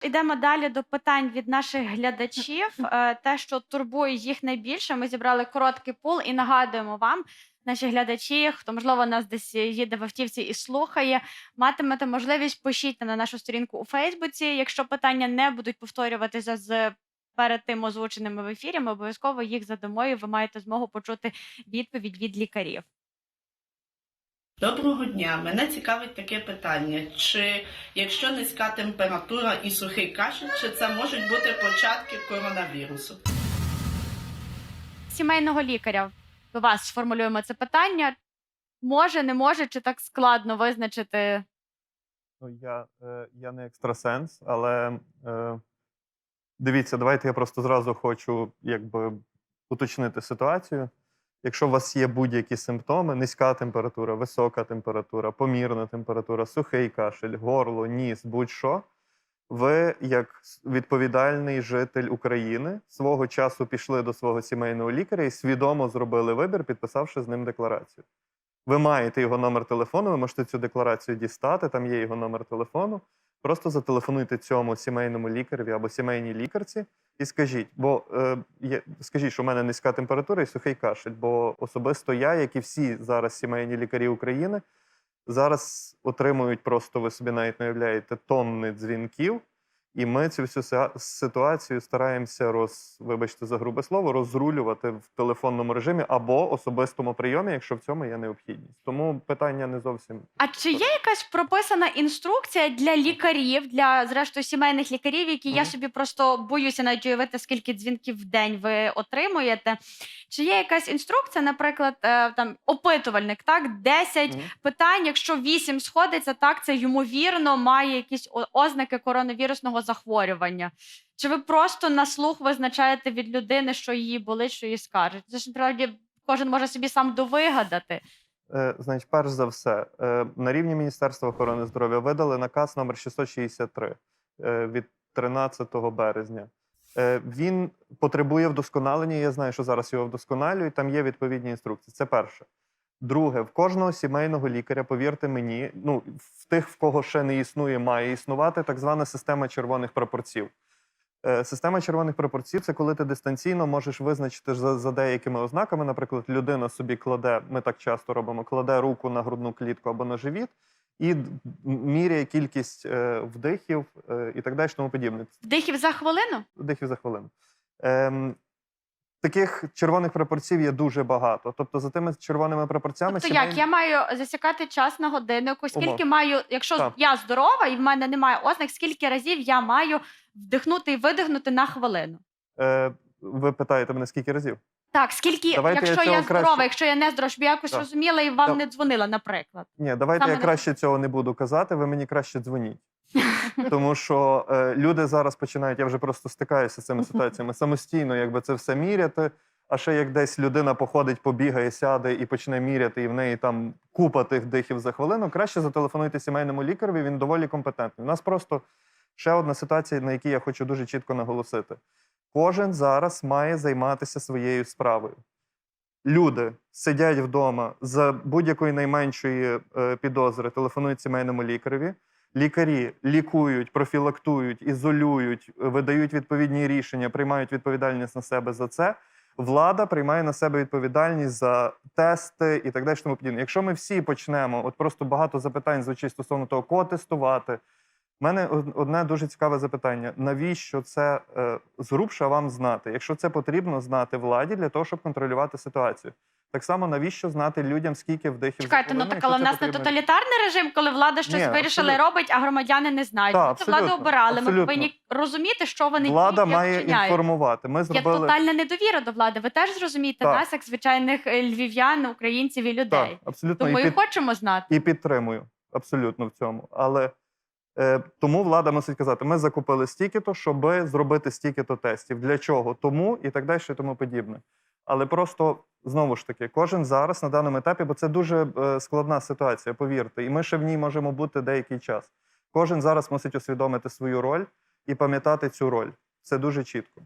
Йдемо далі до питань від наших глядачів. Те, що турбує їх найбільше, ми зібрали короткий пул і нагадуємо вам, наші глядачі, хто, можливо, нас десь їде в автівці і слухає, матимете можливість, пишіть на нашу сторінку у Фейсбуці. Якщо питання не будуть повторюватися перед тим озвученими в ефірі, ми обов'язково їх задамо, і ви маєте змогу почути відповідь від лікарів. Доброго дня. Мене цікавить таке питання. Чи якщо низька температура і сухий кашель, чи це можуть бути початки коронавірусу? Сімейного лікаря до вас сформулюємо це питання. Може, не може, чи так складно визначити? Ну, я не екстрасенс, але дивіться, давайте я просто зразу хочу уточнити ситуацію. Якщо у вас є будь-які симптоми, низька температура, висока температура, помірна температура, сухий кашель, горло, ніс, будь-що, ви, як відповідальний житель України, свого часу пішли до свого сімейного лікаря і свідомо зробили вибір, підписавши з ним декларацію. Ви маєте його номер телефону, ви можете цю декларацію дістати, там є його номер телефону. Просто зателефонуйте цьому сімейному лікареві або сімейній лікарці і скажіть, скажіть, що в мене низька температура і сухий кашель, бо особисто я, як і всі зараз сімейні лікарі України, зараз отримують просто, ви собі навіть не уявляєте, тонни дзвінків, і ми цю всю ситуацію стараємося, вибачте за грубе слово, розрулювати в телефонному режимі або особистому прийомі, якщо в цьому є необхідність. Тому питання не зовсім... А чи є якась прописана інструкція для лікарів, для, зрештою, сімейних лікарів, які я собі просто боюся навіть уявити, скільки дзвінків в день ви отримуєте? Чи є якась інструкція, наприклад, там опитувальник, так, 10 питань, якщо 8 сходиться, так, це ймовірно має якісь ознаки коронавірусного захворювання? Чи ви просто на слух визначаєте від людини, що її болить, що її скажуть? Це ж, насправді, кожен може собі сам довигадати. Значить, перш за все, на рівні Міністерства охорони здоров'я видали наказ номер 663 від 13 березня. Він потребує вдосконалення, я знаю, що зараз його вдосконалюють, там є відповідні інструкції. Це перше. Друге, в кожного сімейного лікаря, повірте мені, в тих, в кого ще не існує, має існувати так звана система червоних прапорців. Система червоних прапорців – це коли ти дистанційно можеш визначити за деякими ознаками, наприклад, людина собі кладе, ми так часто робимо, кладе руку на грудну клітку або на живіт і міряє кількість вдихів і так далі, тому подібне. Вдихів за хвилину? Вдихів за хвилину. Таких червоних прапорців є дуже багато. Тобто за тими червоними прапорцями... Тобто як? Я маю засікати час на годиннику, скільки маю, якщо я здорова і в мене немає ознак, скільки разів я маю вдихнути і видихнути на хвилину? Ви питаєте мене, скільки разів? Так, скільки, давайте якщо я здорова, якщо я не здорова, щоб я якось розуміла і вам не дзвонила, наприклад. Ні, давайте я краще цього не буду казати, ви мені краще дзвоніть. Тому що люди зараз починають, я вже просто стикаюся з цими ситуаціями, самостійно це все міряти, а ще як десь людина походить, побігає, сяде і почне міряти, і в неї там купа тих вдихів за хвилину, краще зателефонуйте сімейному лікареві, він доволі компетентний. У нас просто ще одна ситуація, на якій я хочу дуже чітко наголосити. Кожен зараз має займатися своєю справою. Люди сидять вдома за будь-якої найменшої підозри, телефонують сімейному лікареві. Лікарі лікують, профілактують, ізолюють, видають відповідні рішення, приймають відповідальність на себе за це. Влада приймає на себе відповідальність за тести і так далі. Якщо ми всі почнемо, просто багато запитань звучить стосовно того, кого тестувати. У мене одне дуже цікаве запитання. Навіщо це згрубше вам знати? Якщо це потрібно знати владі для того, щоб контролювати ситуацію. Так само, навіщо знати людям, скільки вдихів за хвилину? Чекайте, але в нас не тоталітарний режим, коли влада щось вирішила і робить, а громадяни не знають. Ми цю владу обирали, ми повинні розуміти, що вони діють, влада має інформувати. Є тотальна недовіра до влади. Ви теж зрозумієте нас, як звичайних львів'ян, українців і людей. Так, абсолютно. Тому і хочемо знати. І підтримую абсолютно в цьому. Але тому влада мусить казати, ми закупили стільки-то, щоб зробити стільки-то тестів. Для чого? Тому і так далі, і тому подібне. Але просто, знову ж таки, кожен зараз на даному етапі, бо це дуже складна ситуація, повірте, і ми ще в ній можемо бути деякий час. Кожен зараз мусить усвідомити свою роль і пам'ятати цю роль. Це дуже чітко.